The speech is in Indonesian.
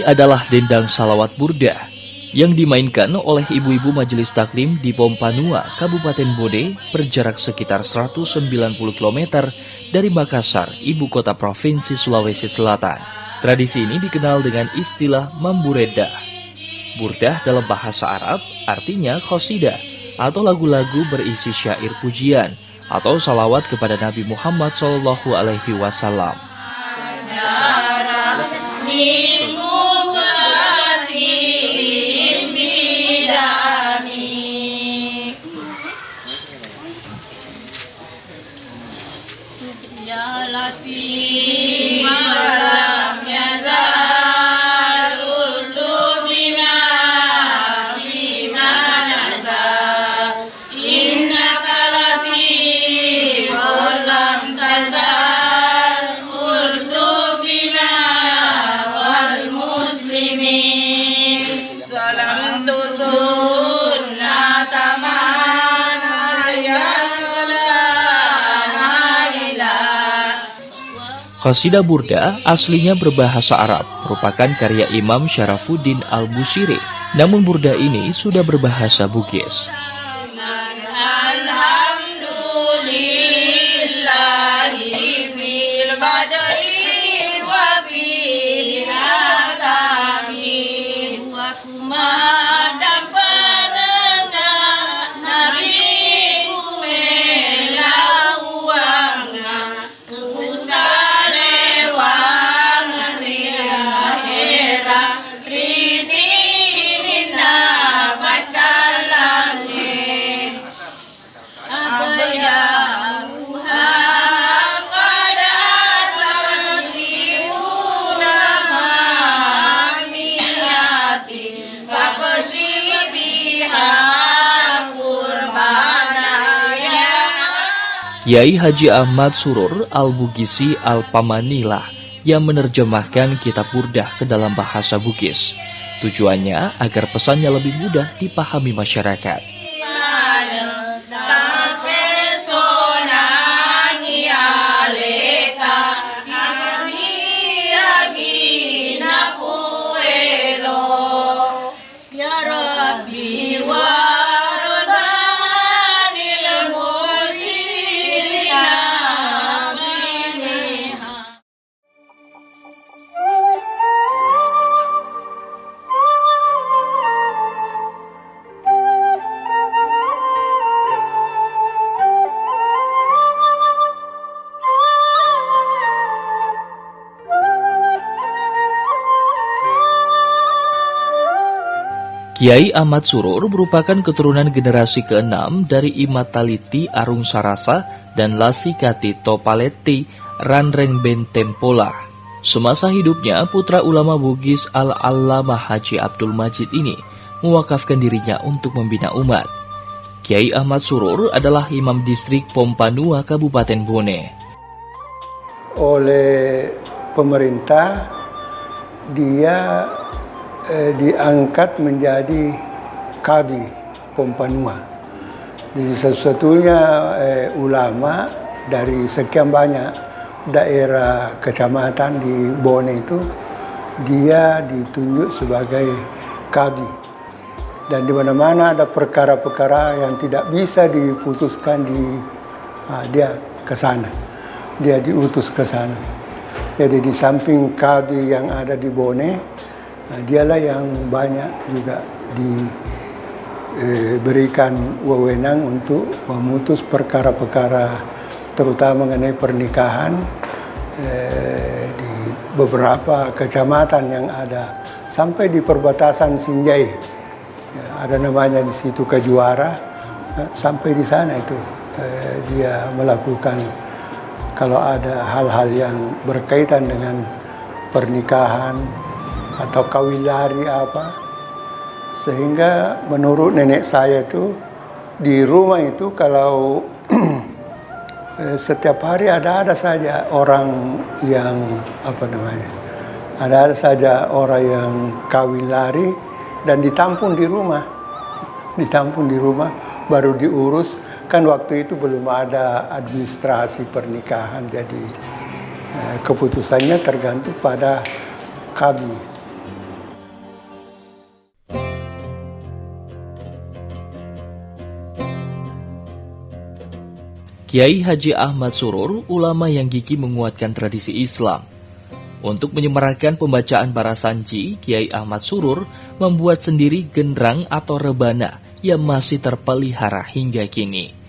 Ini adalah dendang salawat burdah yang dimainkan oleh ibu-ibu majelis taklim di Pompanua, Kabupaten Bone, berjarak sekitar 190 km dari Makassar, ibu kota provinsi Sulawesi Selatan. Tradisi ini dikenal dengan istilah mambureda. Burdah dalam bahasa Arab artinya qasidah atau lagu-lagu berisi syair pujian atau salawat kepada Nabi Muhammad SAW. Ya Latif malam ya zalul tubina bimana zal innaka latif walam tazal ultubina wal muslimin salam tuzun natamana ya Qasidah Burdah aslinya berbahasa Arab, merupakan karya Imam Syarafuddin Al-Busiri. Namun Burdah ini sudah berbahasa Bugis. Kiai Haji Ahmad Surur Al-Bugisi Al-Pamanilah yang menerjemahkan kitab Burdah ke dalam bahasa Bugis. Tujuannya agar pesannya lebih mudah dipahami masyarakat. Kiai Ahmad Surur merupakan keturunan generasi ke-6 dari Imataliti Arung Sarasa dan Lasikati Topaleti Ranreng Bentempola. Semasa hidupnya, putra ulama Bugis Al-Allamah Haji Abdul Majid ini mewakafkan dirinya untuk membina umat. Kiai Ahmad Surur adalah imam distrik Pompanua, Kabupaten Bone. Oleh pemerintah, dia diangkat menjadi Kadi Pompanua. Jadi satu-satunya ulama dari sekian banyak daerah kecamatan di Bone itu, dia ditunjuk sebagai Kadi. Dan di mana-mana ada perkara-perkara yang tidak bisa diputuskan dia ke sana. Dia diutus ke sana. Jadi di samping Kadi yang ada di Bone, dialah yang banyak juga diberikan wewenang untuk memutus perkara-perkara terutama mengenai pernikahan di beberapa kecamatan yang ada sampai di perbatasan Sinjai. Ada namanya di situ Kejuara, sampai di sana itu dia melakukan kalau ada hal-hal yang berkaitan dengan pernikahan atau kawin lari apa. Sehingga menurut nenek saya itu di rumah itu kalau setiap hari ada saja orang yang ada saja orang yang kawin lari dan ditampung di rumah baru diurus. Kan waktu itu belum ada administrasi pernikahan, jadi keputusannya tergantung pada kami. Kiai Haji Ahmad Surur, ulama yang gigih menguatkan tradisi Islam. Untuk menyemarakan pembacaan Barasanji, Kiai Ahmad Surur membuat sendiri gendrang atau rebana yang masih terpelihara hingga kini.